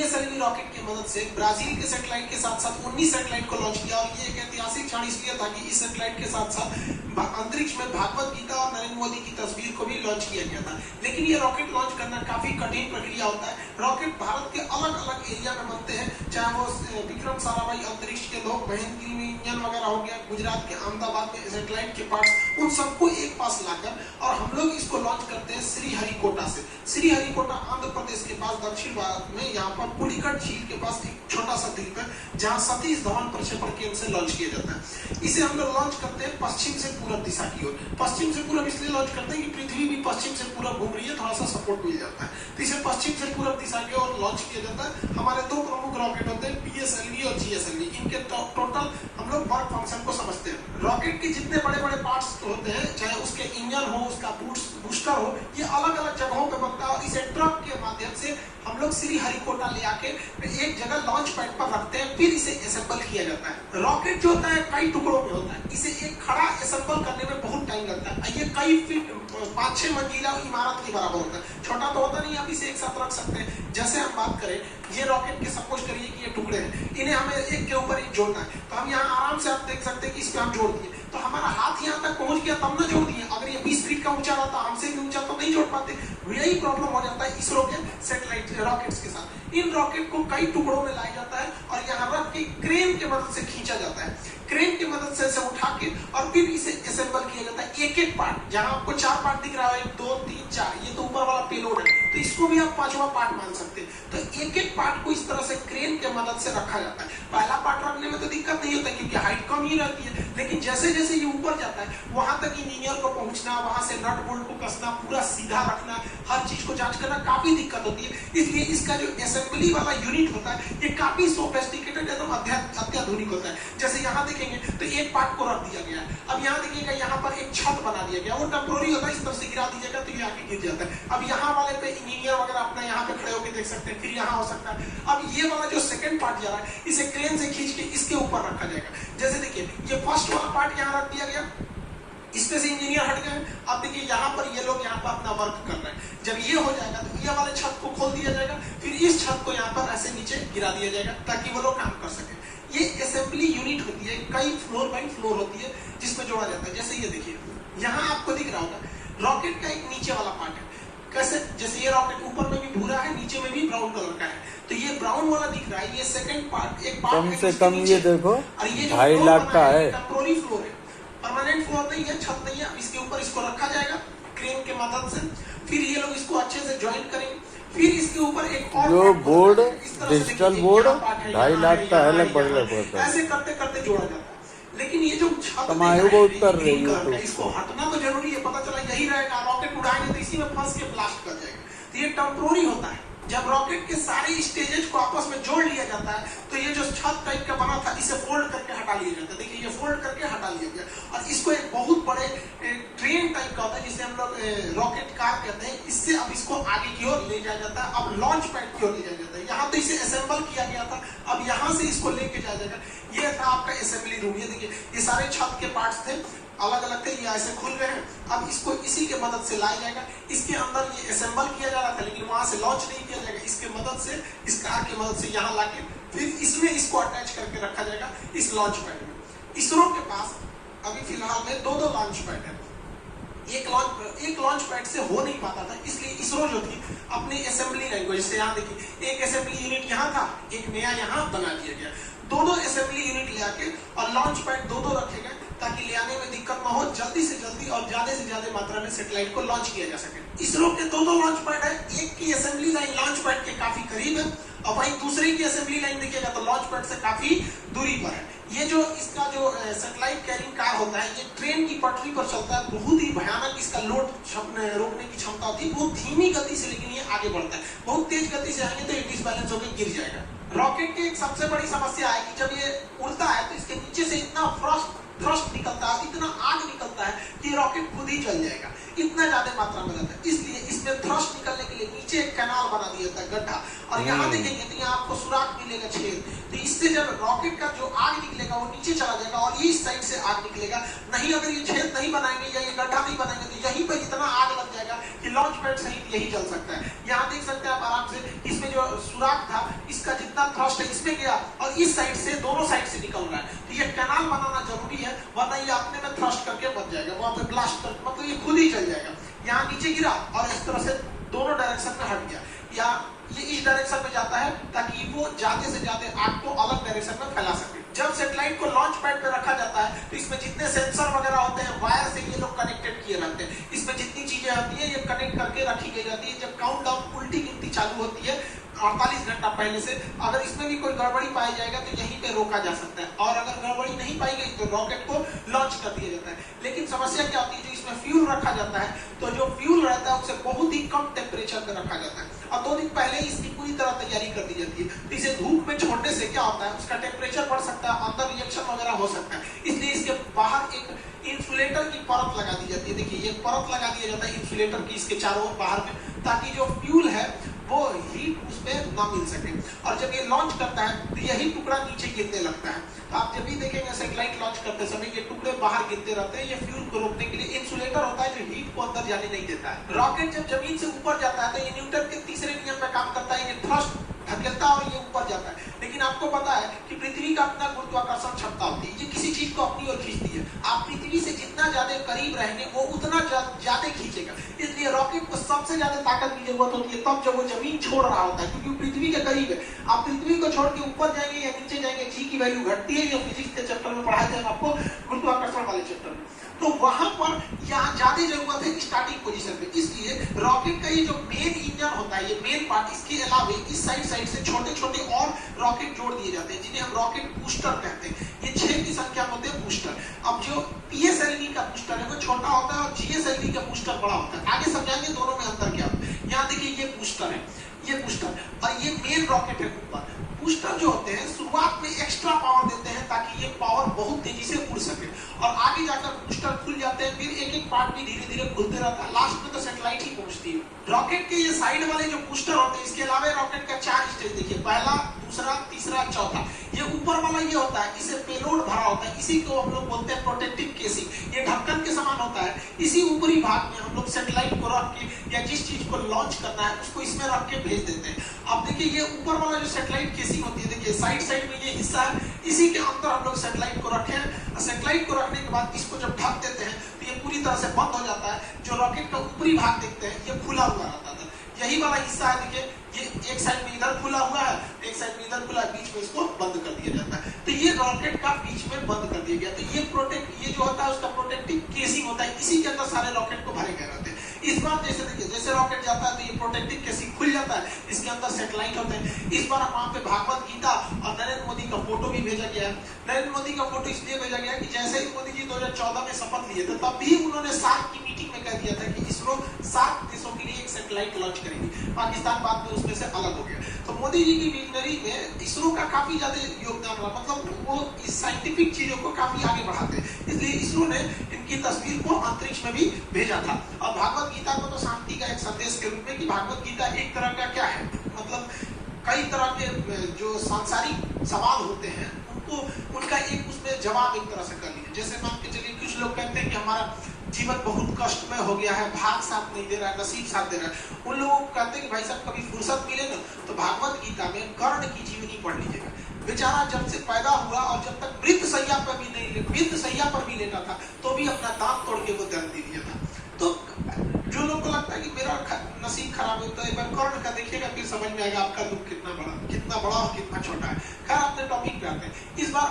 PSLV rocket की मदद से ब्राजील के सैटेलाइट के साथ साथ 19 सैटेलाइट को लॉन्च किया। और ये एक ऐतिहासिक क्षण इसलिए था कि इस सैटेलाइट के साथ साथ अंतरिक्ष में भागवत गीता और नरेंद्र मोदी की तस्वीर को भी लॉन्च किया गया था। लेकिन ये रॉकेट लॉन्च करना काफी कठिन प्रक्रिया होता है। रॉकेट भारत के अलग अलग एरिया में बनते हैं, चाहे वो विक्रम साराभाई अंतरिक्ष के लोग, महेंद्रगिरी में इंजन वगैरह हो गया, गुजरात के अहमदाबाद में सैटेलाइट के पार्ट्स, उन सबको एक पास लाकर और हम लोग इसको लॉन्च करते हैं श्रीहरिकोटा से। श्रीहरिकोटा आंध्र प्रदेश के पास दक्षिण भारत में, यहाँ पर पुलिकट झील के पास एक छोटा सा द्वीप है जहाँ सतीश धवन प्रक्षेपण केंद्र से लॉन्च किया जाता है। इसे हम लोग लॉन्च करते हैं पश्चिम से पूरब दिशा की ओर। पश्चिम से पूरब इसलिए लॉन्च करते हैं कि पृथ्वी भी पश्चिम से पूरब घूम रही है, थोड़ा सा सपोर्ट मिल जाता है, तो इसे पश्चिम से पूरब दिशा की ओर लॉन्च किया जाता है। हमारे दो प्रमुख रॉकेट होते हैं, पीएसएलवी और जीएसएलवी। इनके टोटल हम लोग वर्क फंक्शन को समझते हैं। रॉकेट के जितने बड़े बड़े पार्ट्स होते हैं, चाहे उसके इंजन हो, उसका बूस्टर हो, ये अलग अलग जगहों पे बनता है और इसे ट्रक के माध्यम से हम लोग श्रीहरिकोटा ले आके एक जगह लॉन्च पैड पर रखते हैं, फिर इसे असेंबल किया जाता है। रॉकेट जो होता है कई टुकड़ों में होता है, इसे एक खड़ा असेंबल करने में बहुत टाइम लगता है। ये कई फीट 5-6 मंजिला इमारत के बराबर होता है, छोटा तो होता नहीं, आप इसे एक साथ रख सकते हैं। जैसे हम बात करें, ये रॉकेट के सपोज करिए कि ये टुकड़े हैं, इन्हें हमें एक के ऊपर एक जोड़ना है, तो हम यहाँ आराम से आप देख सकते हैं कि इस पे हम जोड़ दिए, तो हमारा हाथ यहाँ तक पहुंच गया तब ना जोड़ दिए। अगर ये 20 फीट का ऊंचा रहता, हमसे भी ऊंचा, तो नहीं जोड़ पाते। यही प्रॉब्लम हो जाता है इसरो के सैटेलाइट रॉकेट्स के साथ। इन रॉकेट को कई टुकड़ों में लाया जाता है और यहाँ रख के क्रेन की मदद से खींचा जाता है। क्रेन की मदद से इसे उठा के और फिर इसे असेंबल किया जाता है। एक एक पार्ट, जहां आपको 4 पार्ट दिख रहा है, 1 2 3 4, ये तो ऊपर वाला पेलोड है, तो इसको भी आप 5वां पार्ट मान सकते हैं। तो एक एक पार्ट को इस तरह से क्रेन के मदद से रखा जाता है। पहला पार्ट रखने में तो दिक्कत नहीं होता क्योंकि हाइट कम ही रहती है, लेकिन जैसे जैसे ये ऊपर जाता है वहां तक इंजीनियर को पहुंचना, वहां से नट बोल्ट को कसना, पूरा सीधा रखना, हर चीज को जांच करना काफी दिक्कत होती है। इसलिए इसका जो असेंबली वाला यूनिट होता है ये काफी सोफिस्टिकेटेड, एकदम अत्याधुनिक होता है। जैसे यहाँ देखेंगे तो एक पार्ट को रख दिया गया है। अब यहाँ देखिएगा, यहाँ पर एक छत बना दिया गया, वो टेम्पोररी होता है, इस तरह से गिरा दीजिएगा तो ये आके गिर जाता है। अब यहाँ वाले पे इंजीनियर वगैरह अपना यहाँ पे खड़े होकर देख सकते हैं, फिर यहाँ हो सकता है। अब ये वाला जो सेकंड पार्ट जा रहा है, इसे क्रेन से खींच के इसके ऊपर रखा जाएगा। जैसे देखिए, ये फर्स्ट वाला पार्ट यहाँ रख दिया गया, इसमें से इंजीनियर हट गए। अब देखिए यहाँ पर ये लोग यहाँ पर अपना वर्क कर रहे हैं। जब ये हो जाएगा तो ये वाले छत को खोल दिया जाएगा, फिर इस छत को यहाँ पर ऐसे नीचे गिरा दिया जाएगा ताकि वो लोग काम कर सके। ये असेंबली यूनिट होती है, कई फ्लोर बाई फ्लोर होती है जिसमें जोड़ा जाता है। जैसे ये देखिए, यहाँ आपको दिख रहा होगा रॉकेट का एक नीचे वाला पार्ट है। कैसे? जैसे ये रॉकेट ऊपर में भी भूरा है, नीचे में भी ब्राउन कलर का है, तो ये ब्राउन वाला दिख रहा है, ये सेकंड पार्ट, एक पार्ट कम से कम ये देखो 2.5 लाख का है। टेम्पोररी फ्लोर है, परमानेंट फ्लोर नहीं है, छत नहीं है। इसके ऊपर इसको रखा जाएगा क्रेन के मदद से, फिर ये लोग इसको अच्छे से ज्वाइन करेंगे, फिर इसके ऊपर एक और जो बोर्ड, डिजिटल बोर्ड 2.5 लाख का है लगभग। ऐसे करते करते जोड़ा जाता है। लेकिन ये जो छत कमाई बहुत कर रही है, इसको हटना तो जरूरी है। पता चला यही रहेगा, रॉकेट उड़ाएंगे तो इसी में फंस के ब्लास्ट कर जाएगा, तो ये टेम्पोररी होता है। जब रॉकेट के सारे स्टेजेस को आपस में जोड़ लिया जाता है तो ये जो छत टाइप का बना था, इसे फोल्ड करके हटा लिया जाता है। देखिए, ये फोल्ड करके हटा लिया गया और इसको एक बहुत बड़े ट्रेन टाइप का होता है जिसे हम लोग रॉकेट कार कहते हैं, इससे अब इसको आगे की ओर ले जाया जाता है। अब लॉन्च पैड की ओर ले जाया जाता है। यहाँ तो इसे असेंबल किया गया था, अब यहाँ से इसको लेके जाया जाएगा। ये था आपका असेंबली रूम। ये देखिए, ये सारे छत के पार्ट्स थे, अलग अलग थे, ये ऐसे खुल गए हैं। अब इसको इसी के मदद से लाया जाएगा। इसके अंदर ये असेंबल किया जा रहा था, लेकिन वहां से लॉन्च नहीं किया जाएगा। इसके मदद से, इस कार की मदद से यहाँ लाके फिर इसमें इसको अटैच करके रखा जाएगा इस लॉन्च पैड में। इसरो के पास अभी फिलहाल में 2 लॉन्च पैड है। एक लॉन्च पैड से हो नहीं पाता था, इसलिए इसरो जो थी अपनी असेंबली लाइन को, जैसे यहाँ देखिए, एक असेंबली यूनिट यहाँ था, एक नया यहाँ बना दिया गया। 2 असेंबली यूनिट ले आके और लॉन्च पैड 2 रखे गए ताकि ले आने में दिक्कत ना हो, जल्दी से जल्दी और ज्यादा से ज्यादा मात्रा में सैटेलाइट को लॉन्च किया जा सके। इसरो के 2 लॉन्च पैड है, एक की असेंबली लाइन लॉन्च पैड के काफी करीब है और वहीं दूसरे की असेंबली लाइन देखिएगा तो लॉन्च पैड से काफी दूरी पर है। ये जो इसका जो सैटेलाइट कैरिंग कार होता है, ये ट्रेन की पटरी पर चलता है, बहुत ही भयानक इसका लोड रोकने की क्षमता होती है, बहुत धीमी गति से, लेकिन ये आगे बढ़ता है। बहुत तेज गति से आएंगे तो ये डिसबैलेंस होकर गिर जाएगा। रॉकेट की एक सबसे बड़ी समस्या है कि जब ये उड़ता है तो इसके नीचे से इतना थ्रस्ट निकलता है, इतना आग निकलता है कि रॉकेट खुद ही जल जाएगा, इतना ज्यादा मात्रा में रहता है। इसलिए इसमें थ्रस्ट निकलने के लिए नीचे एक कैनाल बना दिया था, गड्ढा, और यहाँ देखेंगे तो यहाँ आपको सुराख मिलेगा, छेद, तो इससे जब रॉकेट का जो आग निकलेगा वो नीचे चला जाएगा और ये इस साइड से आग निकलेगा। नहीं, अगर ये छेद नहीं बनाएंगे या ये गड्ढा नहीं बनाएंगे तो यहीं पर इतना आग लग जाएगा कि लॉन्च पैड सहित यही जल सकता है। यहाँ देख सकते हैं आप आराम से, इसमें जो सुराख था इस और इस साइड से दोनों साइड से निकल रहा है, तो ये कैनाल बनाना जरूरी है, वरना ये अपने में थ्रस्ट करके बच जाएगा, वहां पे ब्लास्ट कर मतलब ये खुद ही चल जाएगा। यहाँ नीचे गिरा और इस तरह से दोनों डायरेक्शन में हट गया, या ये इस डायरेक्शन में जाता है ताकि वो ज्यादा से ज्यादा आग को अलग डायरेक्शन में फैला सके। जब सैटेलाइट को लॉन्च पैड पे रखा जाता है तो इसमें जितने सेंसर वगैरह होते हैं वायर से ये लोग कनेक्टेड किए रहते हैं, इसमें जितनी चीजें होती है ये कनेक्ट करके रखी गई रहती है। जब काउंटडाउन उल्टी गिनती चालू होती है 48 घंटा पहले से, अगर इसमें भी कोई गड़बड़ी पाया जाएगा तो यहीं पे रोका जा सकता है, और अगर गड़बड़ी नहीं पाई गई तो रॉकेट को लॉन्च कर दिया जाता है। लेकिन समस्या क्या होती है, जो इसमें फ्यूल रखा जाता है तो जो फ्यूल रहता है उससे बहुत ही कम टेम्परेचर पे रखा जाता है, और 2 दिन पहले इसकी पूरी तरह तैयारी कर दी जाती है। तो इसे धूप में छोड़ने से क्या होता है, उसका टेम्परेचर बढ़ सकता है, अंदर रिएक्शन वगैरह हो सकता है, इसलिए इसके बाहर एक इंसुलेटर की परत लगा दी जाती है। देखिए ये परत लगा दिया जाता है इंसुलेटर की इसके चारों ओर बाहर में, ताकि जो फ्यूल है वो हीट उसमें ना मिल सके, और जब ये लॉन्च करता है तो यही टुकड़ा नीचे गिरने लगता है। तो आप जब भी देखेंगे सैटेलाइट लॉन्च करते समय ये टुकड़े बाहर गिरते रहते हैं, ये फ्यूल को रोकने के लिए इंसुलेटर होता है जो हीट को अंदर जाने नहीं देता है। रॉकेट जब जमीन से ऊपर जाता है तो ये न्यूटन के तीसरे नियम पे काम करता है, ये थ्रस्ट धकेलता है और ये ऊपर जाता है। लेकिन आपको पता है कि पृथ्वी का अपना गुरुत्वाकर्षण क्षमता होती है, ये किसी चीज को अपनी ओर खींचती है। आप पृथ्वी से जितना ज्यादा करीब रहेंगे वो उतना ज्यादा खींचेगा, इसलिए रॉकेट को सबसे ज्यादा ताकत की जरूरत होती है तब जब वो जमीन छोड़ रहा होता है, क्योंकि पृथ्वी के करीब है। आप पृथ्वी को छोड़ के ऊपर जाएंगे या नीचे जाएंगे, जी की वैल्यू घटती है, ये फिजिक्स के चैप्टर में पढ़ाते हैं आपको, गुरुत्वाकर्षण वाले चैप्टर में। तो वहां पर यहाँ ज्यादा जरूरत है स्टार्टिंग पोजीशन पे, इसलिए रॉकेट का ये जो मेन इंजन होता है, ये मेन पार्ट, इसके अलावा इस साइड से छोटे छोटे और रॉकेट जोड़ दिए जाते हैं जिन्हें हम रॉकेट बूस्टर कहते हैं। ये 6 की संख्या में होते हैं बूस्टर। अब जो पीएसएलवी का बूस्टर है वो छोटा होता है और जीएसएलवी का बूस्टर बड़ा होता है। आगे समझाएंगे दोनों में अंतर क्या होता है। यहाँ देखिए ये बूस्टर है, ये बूस्टर, और ये मेन रॉकेट है ऊपर। बूस्टर जो होते हैं शुरुआत में एक्स्ट्रा पावर देते हैं ताकि ये पावर बहुत तेजी से उड़ सके, और आगे जाकर बूस्टर खुल जाते हैं, फिर एक एक पार्ट भी धीरे धीरे खुलते रहता है, लास्ट में तो सैटेलाइट ही पहुंचती है। रॉकेट के ये साइड वाले जो बूस्टर होते हैं, इसके अलावा रॉकेट का 4 स्टेज देखिए, पहला, दूसरा, तीसरा, चौथा। ये ऊपर वाला ये होता है, इसे पेलोड भरा होता है, इसी को हम लोग बोलते हैं प्रोटेक्टिव केसिंग। ये ढक्कन के समान होता है, इसी ऊपरी भाग में हम लोग सैटेलाइट को रख के या जिस चीज को लॉन्च करना है उसको इसमें रख के भेज देते हैं। अब देखिए ये ऊपर वाला जो सैटेलाइट केसिंग होती है, देखिए साइड में ये हिस्सा है, इसी के अंदर हम लोग सैटेलाइट को रखे हैं। सैटेलाइट को रखने के बाद इसको जब ढक देते हैं तो ये पूरी तरह से बंद हो जाता है। जो रॉकेट का ऊपरी भाग देखते हैं ये खुला हुआ रहता था, यही वाला हिस्सा है, देखिए ये एक साइड में इधर खुला हुआ है, एक साइड में इधर खुला है, बीच में इसको बंद कर दिया जाता है। तो ये रॉकेट का बीच में बंद कर दिया गया। तो ये जो होता है उसका प्रोटेक्टिव केसिंग होता है, इसी के अंदर सारे रॉकेट को भरे गए रहते हैं। इस बार जैसे देखिए जैसे रॉकेट जाता है तो ये प्रोटेक्टिव केसिंग खुल जाता है, इसके अंदर सैटेलाइट होते हैं। इस बार वहां पे भागवत गीता और नरेंद्र मोदी का फोटो भी भेजा गया है। नरेंद्र मोदी का फोटो इसलिए भेजा गया कि जैसे ही मोदी जी 2014 में शपथ लिए थे तब भी उन्होंने सार्क की मीटिंग में कह दिया था कि इसरो सार्क देशों के लिए एक सैटेलाइट लॉन्च करेगी। पाकिस्तान बाद में उसमें से अलग हो गया। तो मोदी जी की विजनरी में इसरो का काफी ज्यादा योगदान रहा, मतलब वो इस साइंटिफिक चीजों को काफी आगे बढ़ाते हैं, इसलिए इसरो ने इनकी तस्वीर को अंतरिक्ष में भी भेजा था। और भागवत गीता को तो शांति का एक संदेश के रूप में, कि भागवत गीता एक तरह का क्या है, मतलब कई तरह के जो सांसारिक सवाल होते हैं उनको उनका एक उसमें जवाब एक तरह से कर लिया। जैसे मान के चलिए कुछ लोग कहते हैं कि हमारा जीवन बहुत कष्टमय हो गया है, भाग साथ नहीं दे रहा है, नसीब साथ दे रहा है। उन लोगों को कहते हैं कि भाई साहब कभी फुर्सत मिले ना तो भागवत गीता में कर्ण की जीवनी पढ़ लीजिएगा। बेचारा जब से पैदा हुआ और जब तक मृत सैया पर भी लेटा था तो भी अपना दांत तोड़ के वो दर्द दे दिया था। तो जो लोग को लगता है कि मेरा नसीब खराब होता है, एक बार कर्ण का देखिएगा फिर समझ में आएगा आपका दुख कितना बड़ा और कितना छोटा है। खैर अपने टॉपिक पे आते हैं। इस बार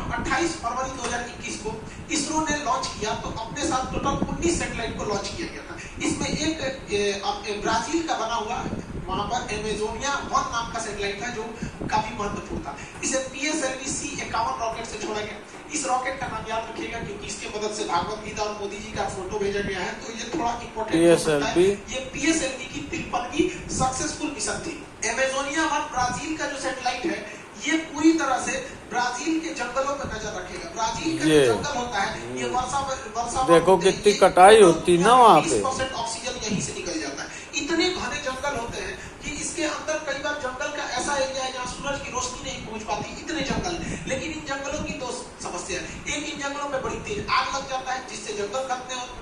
28 फरवरी 2021 को इसरो ने लॉन्च किया, तो अपने साथ टोटल 19 सैटेलाइट को लॉन्च किया गया था। इसमें एक ब्राजील का बना हुआ वहां पर एमेजोनिया 1 नाम का सैटेलाइट था जो काफी महत्वपूर्ण था। इसे PSLV-C 51 रॉकेट से छोड़ा गया। इस रॉकेट का नाम याद रखिएगा क्योंकि इसके मदद से भागवत गीता और मोदी जी का फोटो भेजा गया है, तो ये थोड़ा इंपॉर्टेंट हो सकता है। ये PSLV की 53वीं सक्सेसफुल मिशन थी। एमेजोनिया 1 ब्राजील का जो सैटेलाइट है ये पूरी तरह से ब्राजील के जंगलों पर नजर रखेगा। ब्राजील का जो जंगल होता है ये वर्षा देखो कितनी कटाई होती ना वहाँ पे, 20% ऑक्सीजन यहीं से निकल जाता है। इतने घने जंगल होते हैं कि इसके अंदर कई बार जंगल का ऐसा एरिया है जहाँ सूरज की रोशनी नहीं पहुंच पाती, इतने जंगल। लेकिन इन जंगलों की 2 समस्या है। एक, इन जंगलों में बड़ी तेज आग लग जाता है जिससे जंगल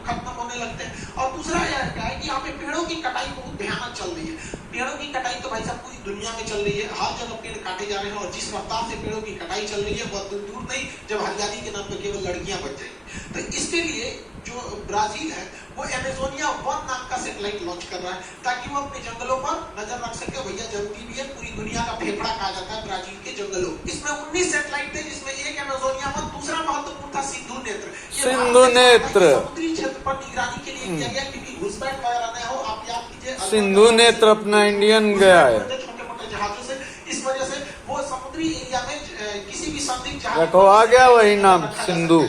खत्म होने लगते हैं, और दूसरा यह है कि यहाँ पे पेड़ों की कटाई बहुत भयानक चल रही है। पेड़ों की कटाई तो भाई साहब पूरी दुनिया में चल रही है, हर जगह पेड़ काटे जा रहे हैं और जिस रफ्तार से पेड़ों की कटाई चल रही है बहुत दूर नहीं जब हरियाली के नाम पर केवल लड़कियां बच जाएंगी। तो इसके लिए जो ब्राजील है वो अमेजोनिया 1 नाम का सैटेलाइट लॉन्च कर रहा है ताकि वो अपने जंगलों पर नजर रख सके। भैया जरूरी भी है, पूरी दुनिया का फेफड़ा कहा जाता है ब्राजील के जंगलों। इसमें 19 सैटेलाइट थे जिसमें एक अमेजोनिया 1, दूसरा महत्वपूर्ण था सिंधु नेत्र। सिंधु नेत्र समुद्री क्षेत्र पर निगरानी के लिए किया गया क्योंकि घुसपैठ वगैरह न हो। आप याद कीजिए सिंधु नेत्र अपना इंडियन गया है छोटे मोटे जहाजों से, इस वजह से वो समुद्री एरिया में किसी भी संदिग्ध जहाज देखो आ गया वही नाम सिंधु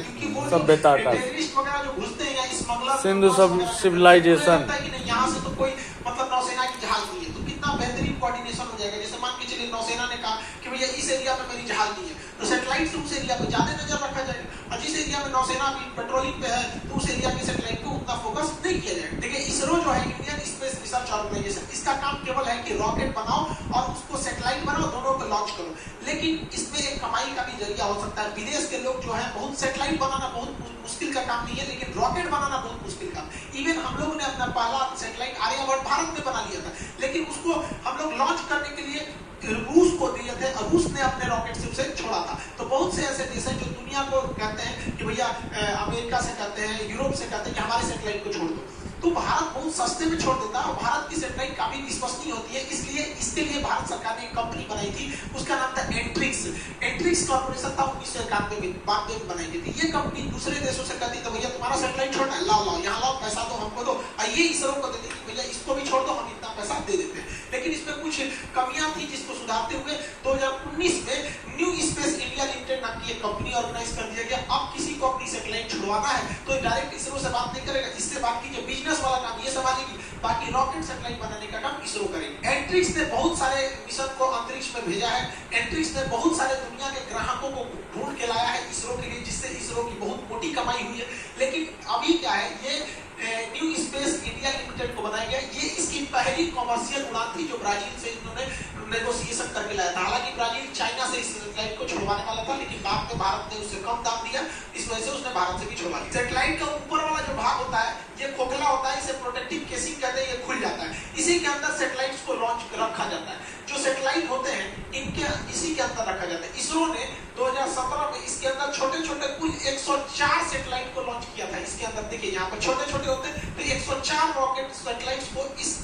सभ्यता का, वगैरह जो घुसते हैं या स्मगलर सिंधु सब सिविलाइजेशन। यहाँ से तो कोई मतलब नौसेना की जहाज नहीं है तो कितना बेहतरीन कोऑर्डिनेशन हो जाएगा। जैसे मान के चलिए नौसेना ने कहा कि भैया इस एरिया में मेरी जहाज नहीं है तो सैटेलाइट से उस एरिया पे ज्यादा नजर रखा जाएगा और जिस एरिया में नौसेना अभी पेट्रोलिंग पे है तो उस एरिया के सैटेलाइट को उतना फोकस नहीं किया जाएगा। देखिए इसरो जो है इंडियन स्पेस रिसर्च ऑर्गेनाइजेशन, इसका काम केवल है कि रॉकेट बनाओ और उसको सैटेलाइट बनाओ, दोनों को लॉन्च करो। लेकिन इसमें एक कमाई का भी जरिया हो सकता है। विदेश के लोग जो है बहुत सैटेलाइट बनाना बहुत मुश्किल का काम नहीं है लेकिन रॉकेट बनाना बहुत मुश्किल काम। इवन हम लोग ने अपना पहला सैटेलाइट आर्यभट्ट भारत में बना लिया था लेकिन उसको हम लोग लॉन्च करने के लिए रूस को दिए थे और रूस ने अपने रॉकेट से उसे छोड़ा था। तो बहुत से ऐसे देश हैं जो दुनिया को कहते हैं कि भैया अमेरिका से कहते हैं, यूरोप से कहते हैं कि हमारे सैटेलाइट को छोड़ दो, तो भारत बहुत सस्ते में छोड़ देता है और भारत की सैटेलाइट काफी विश्वसनीय होती है। इसलिए इसके लिए भारत सरकार ने एक कंपनी बनाई थी, उसका नाम था एंट्रिक्स। एंट्रिक्स कॉर्पोरेशन था 1991 में बनाई गई थी। ये कंपनी दूसरे देशों से कहती तो भैया तुम्हारा सैटेलाइट छोड़ना है, लाओ लाओ यहाँ लाओ, पैसा दो हमको दो, और ये इसरो को देती कि भैया इसको भी छोड़ दो, हम इतना पैसा दे देते हैं। लेकिन इसमें कुछ कमियां थी जिसको सुधारते हुए 2019 में न्यू स्पेस इंडिया लिमिटेड नाम की एक कंपनी ऑर्गेनाइज कर दिया गया। अब किसी को अपनी सैटेलाइट छुड़वाना है तो डायरेक्ट इसरो से बात नहीं करेगा, इससे बाकी जो बिजनेस वाला काम ये संभालेगी, बाकी रॉकेट सैटेलाइट बनाने का काम इसरो करेगी। एंट्रिक्स ने बहुत सारे मिशन को अंतरिक्ष में भेजा है। एंट्रिक्स ने बहुत सारे दुनिया के ग्राहकों को ढूंढ के लाया है इसरो के लिए, जिससे इसरो की बहुत मोटी कमाई हुई है। लेकिन अभी क्या है, ये न्यू स्पेस इंडिया लिमिटेड को बनाया गया। ये इसकी पहली कमर्शियल उड़ान थी जो ब्राजील से इन्होंने नेगोशिएशन करके लाया था। हालांकि ब्राजील चाइना से इस सैटेलाइट को छुड़वाने वाला था लेकिन बाद में भारत ने उससे कम दाम दिया, इस वजह से उसने भारत से भी छुड़वा लिया। सैटेलाइट का ऊपर वाला जो भाग होता है ये खोखला होता है, इसे प्रोटेक्टिव केसिंग कहते हैं, ये खुल जाता है। इसी के अंदर सैटेलाइट्स को लॉन्च रखा जाता है। जो सैटेलाइट होते हैं इनके इसी के अंदर रखा जाता है। इसरो ने 2017 में इसके अंदर छोटे छोटे कुल 104 सैटेलाइट को लॉन्च किया था। इसके अंदर देखिए यहाँ पर छोटे छोटे होते हैं तो 104 रॉकेट सैटेलाइट्स को इस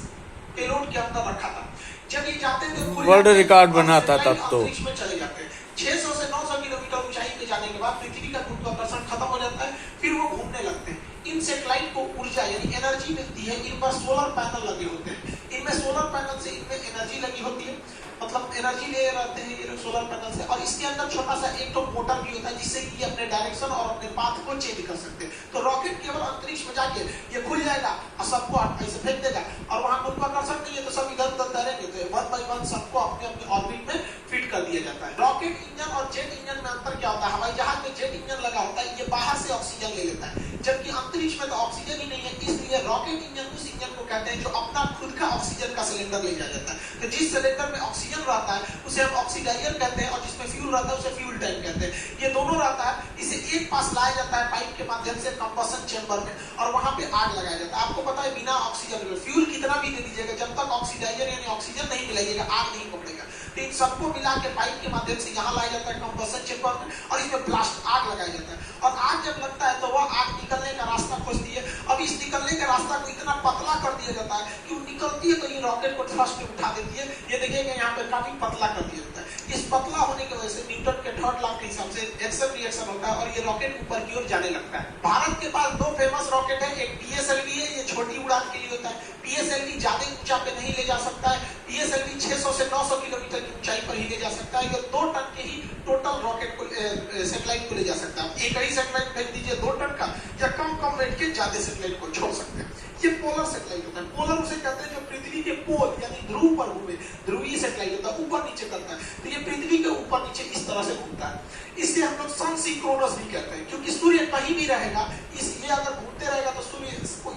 पेलोड के अंदर रखा था। जब ये जाते थे तो वर्ल्ड रिकॉर्ड बना था तब तो अंतरिक्ष में चले जाते हैं। 600 से 900 किलोमीटर ऊंचाई पे जाने के बाद पृथ्वी का गुरुत्वाकर्षण खत्म हो जाता है, फिर वो घूमने लगते हैं। इन सैटेलाइट को ऊर्जा यानी एनर्जी मिलती है। इन पर सोलर पैनल लगे होते हैं, इनमें सोलर पैनल से इनमें एनर्जी लगी होती है, मतलब एनर्जी ले रहते हैं ये सोलर पैनल से। और इसके अंदर छोटा सा एक तो मोटर भी होता है जिससे कि ये अपने डायरेक्शन और अपने पाथ को चेंज कर सकते हैं। तो रॉकेट केवल अंतरिक्ष में जाके ये खुल जाएगा और सबको ऐसे फेंक देगा और वहां गुरुत्वाकर्षण नहीं है तो सब इधर उधर तैरेंगे, तो 1 by 1 सबको अपने अपने ऑर्बिट में फिट कर दिया जाता है। रॉकेट इंजन और जेट इंजन में अंतर क्या होता है? हवाई जहाज में जेट इंजन लगा होता है, ये बाहर से ऑक्सीजन ले लेता है, जबकि अंतरिक्ष में तो ऑक्सीजन ही नहीं है। इसलिए रॉकेट इंजन उस इंजन को कहते हैं जो अपना खुद का ऑक्सीजन का सिलेंडर ले जाता है। तो जिस सिलेंडर में ऑक्सीजन रहता है उसे हम ऑक्सीडाइजर कहते हैं और जिसमें फ्यूल रहता है उसे फ्यूल टैंक कहते हैं। ये दोनों रहता है, इसे एक पास लाया जाता है पाइप के माध्यम से कंबशन चेंबर में और वहां पे आग लगाया जाता है। आपको पता है बिना ऑक्सीजन में फ्यूल कितना भी दे दीजिएगा, जब तक ऑक्सीडाइजर यानी ऑक्सीजन नहीं मिलाइएगा आग नहीं पकड़ेगा। तो इन सबको मिला के पाइप के माध्यम से यहाँ लाया जाता है कंबशन चेंबर में और इसमें ब्लास्ट आग लगाया जाता है। और आग जब लगता है तो वह आग निकलने का रास्ता खोजती है। अब इस निकलने के रास्ता को इतना पतला कर दिया जाता है कि वो निकलती है तो ये रॉकेट को थ्रस्ट में उठा देती है। ये देखिएगा यहाँ पे काफी पतला कर दिया जाता है। इस पतला होने की वजह से न्यूटन के थर्ड लॉ के हिसाब से एक्शन रिएक्शन होता है और ये रॉकेट ऊपर की ओर जाने लगता है। भारत के पास 2 फेमस रॉकेट है, एक पीएसएलवी है, ये छोटी उड़ान के लिए होता है। पीएसएलवी ज्यादा ऊंचा पे नहीं ले जा सकता है, पीएसएलवी 600 से 900 किलोमीटर की ऊंचाई पर ही ले जा सकता है। ये 2 टन के ही टोटल रॉकेट को सैटेलाइट को ले जा सकता है। एक ही सैटेलाइट भेज दीजिए 2 टन का या कम रेट के ज्यादा सैटेलाइट को छोड़ सकते हैं। ये पोलर सैटेलाइट होता है। पोलर उसे कहते हैं जो पृथ्वी के पोल यानी ध्रुव पर घूमे, ध्रुवीय सैटेलाइट होता है, ऊपर नीचे करता है। तो ये पृथ्वी के ऊपर नीचे इस तरह से घूमता है। इसलिए हम लोग सन सिंक्रोनस भी कहते हैं क्योंकि सूर्य कहीं भी रहेगा, ये अगर घूमते रहेगा तो सूर्य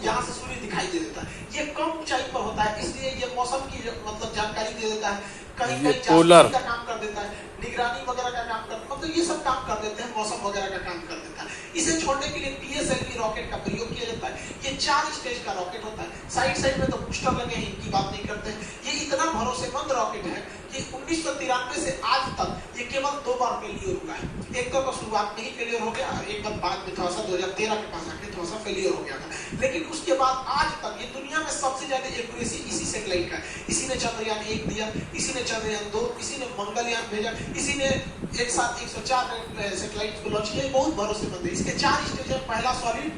यहाँ से सूर्य दिखाई दे देता है। ये कम ऊंचाई पर होता है इसलिए ये मौसम की मतलब जानकारी दे देता है, कहीं कहीं जासूसी का काम कर देता है, निगरानी वगैरह का काम कर, मतलब ये सब काम कर देते हैं, मौसम वगैरह का काम कर देता है। इसे छोड़ने के लिए पीएसएलवी रॉकेट का प्रयोग किया जाता है। ये 4 स्टेज का रॉकेट होता है। साइड में तो बूस्टर लगे हैं, इनकी बात नहीं करते हैं। ये इतना भरोसेमंद रॉकेट है कि 1993 से आज तक ये केवल 2 बार फेलियर हुआ है। एक तो शुरुआत में ही फेलियर हो गया, एक बार बाद में थोड़ा सा 2013 के पास आके थोड़ा सा फेलियर हो गया था। लेकिन उसके बाद आज तक ये दुनिया में सबसे ज्यादा एक्यूरेसी इसी सैटेलाइट का है। इसी ने चंद्रयान 1 दिया, इसी ने चंद्रयान 2, इसी ने मंगलयान भेजा, इसी ने एक साथ 104 सैटेलाइट को लॉन्च किया। बहुत भरोसेमंद है। इसके 4 स्टेज है। पहला सॉलिड,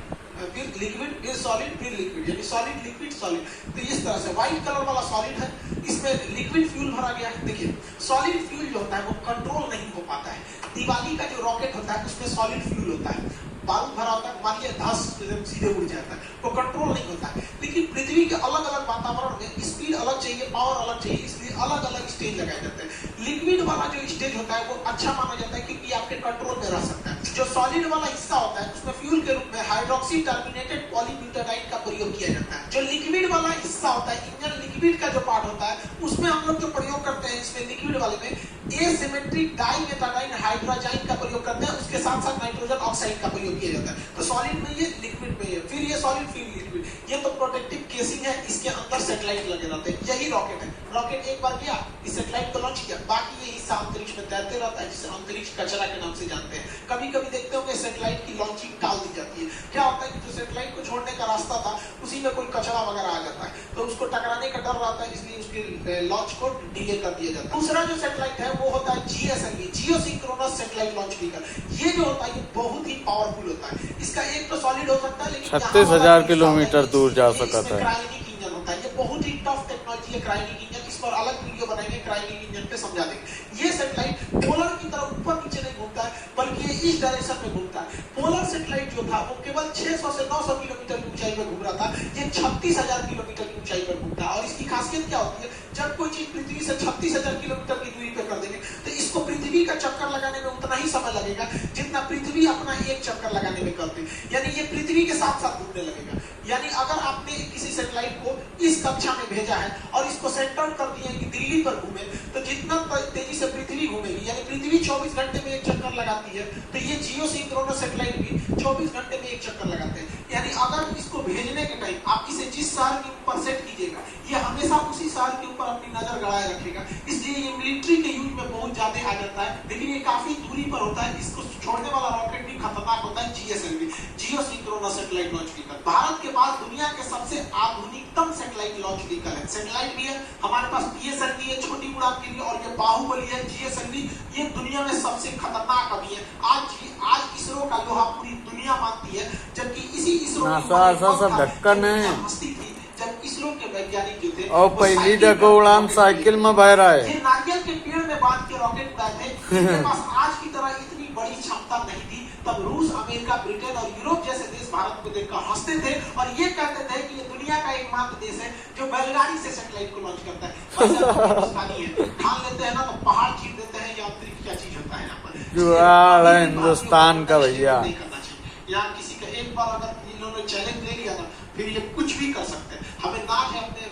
फिर लिक्विड, फिर सॉलिड, फिर लिक्विड, यानी सॉलिड लिक्विड सॉलिड। तो इस तरह से व्हाइट कलर वाला सॉलिड है, इसमें लिक्विड फ्यूल भरा गया है। देखिए सॉलिड फ्यूल जो होता है वो कंट्रोल नहीं हो पाता है। दिवाली का जो रॉकेट होता है उसमें सॉलिड फ्यूल होता है, बारूद भरा होता है, मानिए 10 सीधे उड़ जाता है, वो कंट्रोल नहीं होता है। लेकिन पृथ्वी के अलग अलग वातावरण में स्पीड अलग चाहिए, पावर अलग चाहिए, इसलिए अलग अलग स्टेज लगाए जाते हैं। लिक्विड वाला जो स्टेज होता है वो अच्छा माना जाता है क्योंकि आपके कंट्रोल में रह सकता है। जो सॉलिड वाला हिस्सा होता है उसमें फ्यूल के रूप में हाइड्रोक्सी टर्मिनेटेड पॉलीब्यूटाडाइन का प्रयोग किया जाता है। जो लिक्विड वाला हिस्सा होता है, इंजन लिक्विड का जो पार्ट होता है, उसमें हम लोग जो प्रयोग करते हैं इसमें लिक्विड वाले में एसिमेट्रिक डाइमेटाडाइन हाइड्रोजाइन का प्रयोग करते हैं। उसके साथ साथ नाइट्रोजन ऑक्साइड का प्रयोग किया जाता है। तो सॉलिड में ये, लिक्विड में ये, फिर ये सॉलिड, फिर लिक्विड। ये तो प्रोटेक्टिव केसिंग है, इसके अंदर सैटेलाइट लगे रहते हैं। यही रॉकेट है। रॉकेट एक बार गया, इस सैटेलाइट को लॉन्च किया, बाकी ये हिस्सा अंतरिक्ष में तैरते रहता है, जिसे अंतरिक्ष कचरा के नाम से जानते हैं। कभी कभी देखते होंगे सैटेलाइट की लॉन्चिंग टाल दी जाती है। क्या होता है कि जो सैटेलाइट को छोड़ने का रास्ता था उसी में कोई कचरा वगैरह आ जाता है, तो उसको टकराने का डर रहता है, इसलिए उसके लॉन्च को डिले कर दिया जाता है। दूसरा जो सैटेलाइट है वो होता है GSLV, geo synchronous satellite launch vehicle. ये जो होता है ये बहुत ही पावरफुल होता है। इसका एक तो सॉलिड हो सकता है, लेकिन 36,000 किलोमीटर दूर जा सकता है। क्रायोनिक इंजन होता है। ये बहुत ही टफ टेक्नोलॉजी है क्रायोनिक इंजन। इस पर अलग वीडियो बनाएंगे, क्रायोनिक इंजन पे समझा देंगे। ये सैटेलाइट पोलर की तरफ ऊपर नीचे नहीं घूमता है, बल्कि ये इस डायरेक्शन में घूमता है। पोलर सैटेलाइट जो था वो केवल 600 से 900 किलोमीटर की ऊंचाई पर घूम रहा था, ये 36,000 किलोमीटर की ऊंचाई पर घूमता है। और इसकी खासियत क्या होती है, जब कोई चीज पृथ्वी से 36,000 किलोमीटर की दूरी पर कर देंगे तो इसको पृथ्वी का चक्कर लगाने में उतना ही समय लगेगा जितना पृथ्वी अपना एक चक्कर लगाने में करते हैं। यानी ये पृथ्वी के साथ साथ घूमने लगेगा। यानी अगर आपने किसी सैटेलाइट को इस कक्षा में भेजा है और इसको सेंटर कर दिया कि दिल्ली पर घूमे, तो जितना तेजी से पृथ्वी घूमेगी, यानी पृथ्वी 24 घंटे में एक चक्कर लगाती है, तो ये जियो सिंक्रोनस सैटेलाइट भी 24 घंटे में एक चक्कर लगाते हैं। यानी अगर इसको भेजने के टाइम आप इसे जिस शहर के ऊपर सेट कीजिएगा, ये हमेशा उसी शहर के ऊपर अपनी नजर गड़ाए रखेगा। इसलिए ये मिलिट्री के यूज में बहुत ज्यादा आ जाता है, लेकिन ये काफी दूरी पर होता है। इसको छोड़ने वाला रॉकेट भी खतरनाक होता है, GSLV, geo synchronous satellite launch vehicle. Bharat के पास दुनिया के सबसे आधुनिकतम सैटेलाइट लॉन्च व्हीकल है। सैटेलाइट भी है हमारे पास, पीएसएलवी है छोटी उड़ान के लिए, और ये बाहुबली है जीएसएलवी। ये दुनिया में सबसे खतरनाक अभी है। आज इसरो का लोहा पूरी दुनिया मानती है, जबकि इसी इसरो सब ढक्कन है। जब इसरो के वैज्ञानिक जो थे और पहली जगह उड़ान साइकिल में बह रहा है। ये नारियल के पेड़ में बांध के रॉकेट उड़ाए थे। इनके पास आज की तरह इतनी बड़ी क्षमता नहीं थी। तब रूस, अमेरिका, ब्रिटेन और यूरोप जैसे देश भारत को देखकर हंसते थे और ये कहते थे कि ये दुनिया का एकमात्र देश है जो बैलगाड़ी से सैटेलाइट को लॉन्च करता है। ठान लेते हैं ना तो पहाड़ चीर देते हैं, या अंतरिक्ष क्या चीज होता है यहाँ पर। जुगाड़ है हिंदुस्तान का भैया। यहाँ किसी का एक बार अगर इन्होंने चैलेंज ले लिया ना, फिर ये कुछ भी कर सकते हैं। हमें नाज है अपने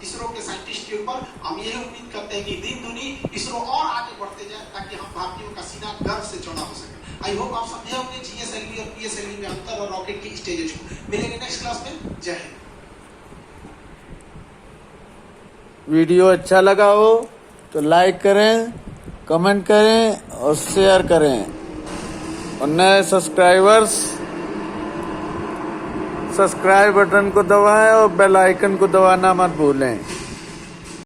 इसरो के साइंटिस्ट के ऊपर। हम यही उम्मीद करते हैं कि दिन दुनी इसरो और आगे बढ़ते जाए, ताकि हम भारतीयों का सीना गर्व से चौड़ा हो सके। आई होप आप समझे होंगे जीएसएलवी और पीएसएलवी में अंतर और रॉकेट की स्टेजेस को। मिलेंगे नेक्स्ट क्लास में। जय हिंद। वीडियो अच्छा लगा हो तो लाइक करें, कमेंट करें और शेयर करें। और नए सब्सक्राइबर्स सब्सक्राइब बटन को दबाएं और बेल आइकन को दबाना मत भूलें।